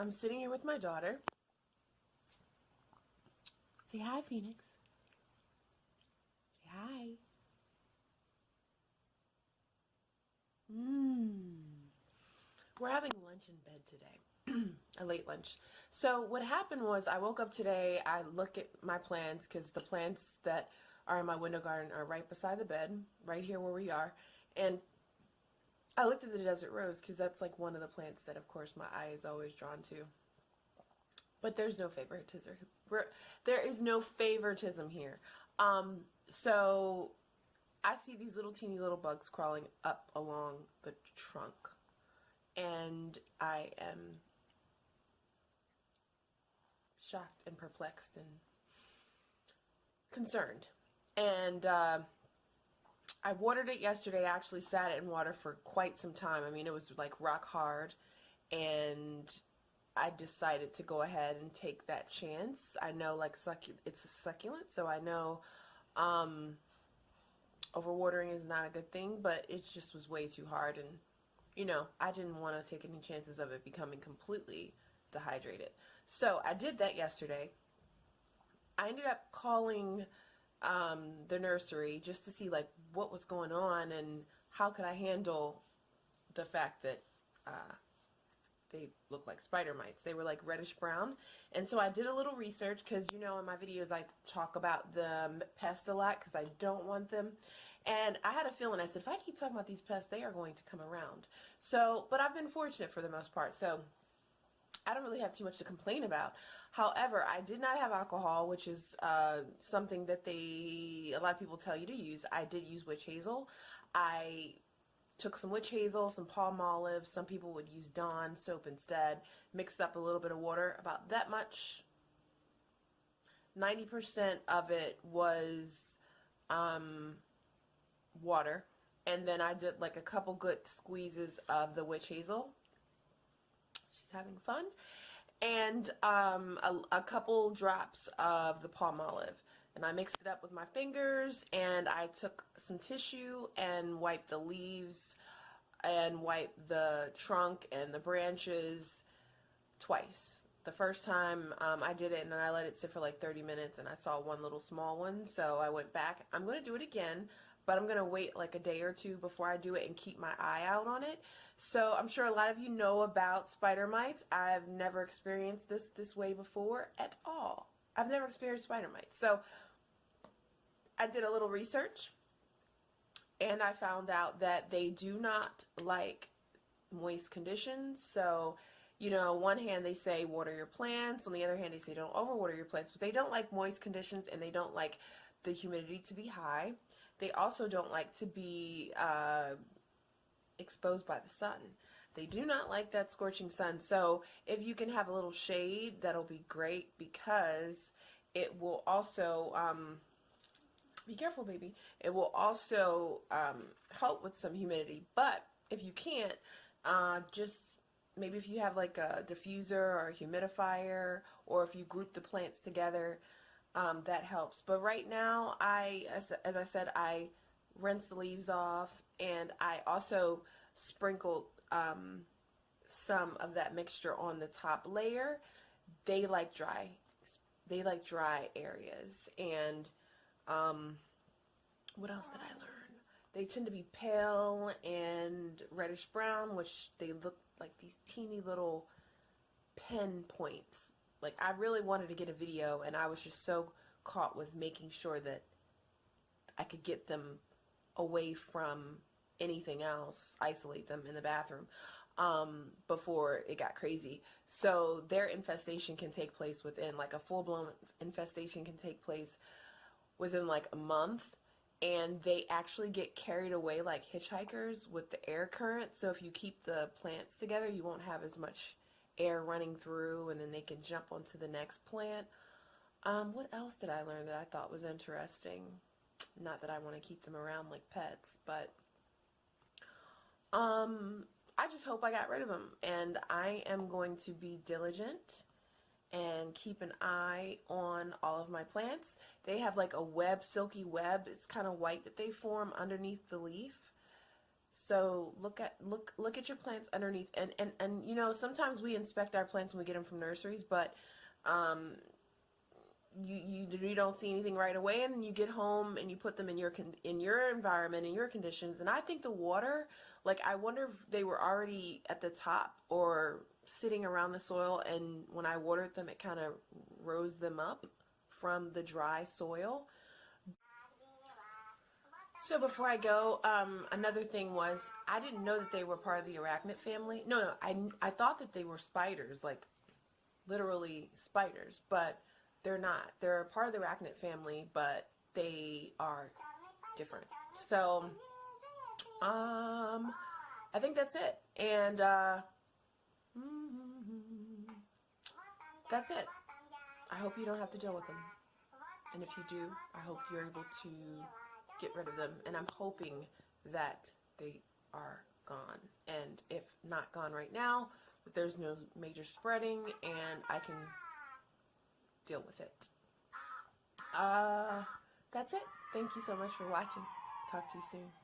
I'm sitting here with my daughter. Say hi, Phoenix. Say hi. We're having lunch in bed today. A late lunch. So what happened was I woke up today, I look at my plants because the plants that are in my window garden are right beside the bed, right here where we are. And I looked at the desert rose because that's like one of the plants that of course my eye is always drawn to. But there's no favoritism. There is no favoritism here. So I see these little teeny little bugs crawling up along the trunk. And I am shocked and perplexed and concerned. And I watered it yesterday. I actually sat it in water for quite some time. I mean, it was like rock hard. And I decided to go ahead and take that chance. I know like it's a succulent, so I know overwatering is not a good thing, but it just was way too hard, and you know, I didn't want to take any chances of it becoming completely dehydrated. So I did that yesterday. I ended up calling the nursery just to see like what was going on and how could I handle the fact that they look like spider mites. They were like reddish brown. And so I did a little research because, you know, in my videos I talk about the pests a lot because I don't want them. And I had a feeling, I said, if I keep talking about these pests, they are going to come around. So, but I've been fortunate for the most part. So I don't really have too much to complain about. However, I did not have alcohol, which is something that a lot of people tell you to use. I did use witch hazel. I took some witch hazel, some palm olive. Some people would use Dawn soap instead. Mixed up a little bit of water, about that much. 90% of it was water. And then I did like a couple good squeezes of the witch hazel. She's having fun. And a couple drops of the palm olive. And I mixed it up with my fingers, and I took some tissue and wiped the leaves and wiped the trunk and the branches twice. The first time I did it, and then I let it sit for like 30 minutes, and I saw one little small one, so I went back. I'm going to do it again, but I'm going to wait like a day or two before I do it and keep my eye out on it. So I'm sure a lot of you know about spider mites. I've never experienced this way before at all. I've never experienced spider mites. So I did a little research, and I found out that they do not like moist conditions. So, you know, on one hand they say water your plants, on the other hand they say don't overwater your plants, but they don't like moist conditions, and they don't like the humidity to be high. They also don't like to be exposed by the sun. They do not like that scorching sun. So if you can have a little shade, that'll be great, because it will also be careful, baby. It will also help with some humidity. But if you can't, just maybe if you have like a diffuser or a humidifier, or if you group the plants together, that helps. But right now, as I said, I rinsed the leaves off, and I also sprinkled some of that mixture on the top layer. They like dry areas. And what else did I learn? They tend to be pale and reddish brown, which they look like these teeny little pen points. Like, I really wanted to get a video, and I was just so caught with making sure that I could get them away from anything else, isolate them in the bathroom, before it got crazy. So their infestation can take place within, like a full-blown infestation can take place within like a month, and they actually get carried away like hitchhikers with the air current. So if you keep the plants together, you won't have as much air running through, and then they can jump onto the next plant. What else did I learn that I thought was interesting? Not that I want to keep them around like pets, but I just hope I got rid of them, and I am going to be diligent and keep an eye on all of my plants. They have like a web, silky web. It's kind of white that they form underneath the leaf. So look at your plants underneath, and you know, sometimes we inspect our plants when we get them from nurseries, but you don't see anything right away, and then you get home and you put them in your environment, in your conditions, and I think the water, like, I wonder if they were already at the top or sitting around the soil, and when I watered them, it kind of rose them up from the dry soil. So before I go, another thing was, I didn't know that they were part of the arachnid family. No, I thought that they were spiders, like literally spiders, but they're not. They're a part of the arachnid family, but they are different. So, I think that's it. And that's it. I hope you don't have to deal with them. And if you do, I hope you're able to get rid of them. And I'm hoping that they are gone. And if not gone right now, that there's no major spreading and I can deal with it. That's it. Thank you so much for watching. Talk to you soon.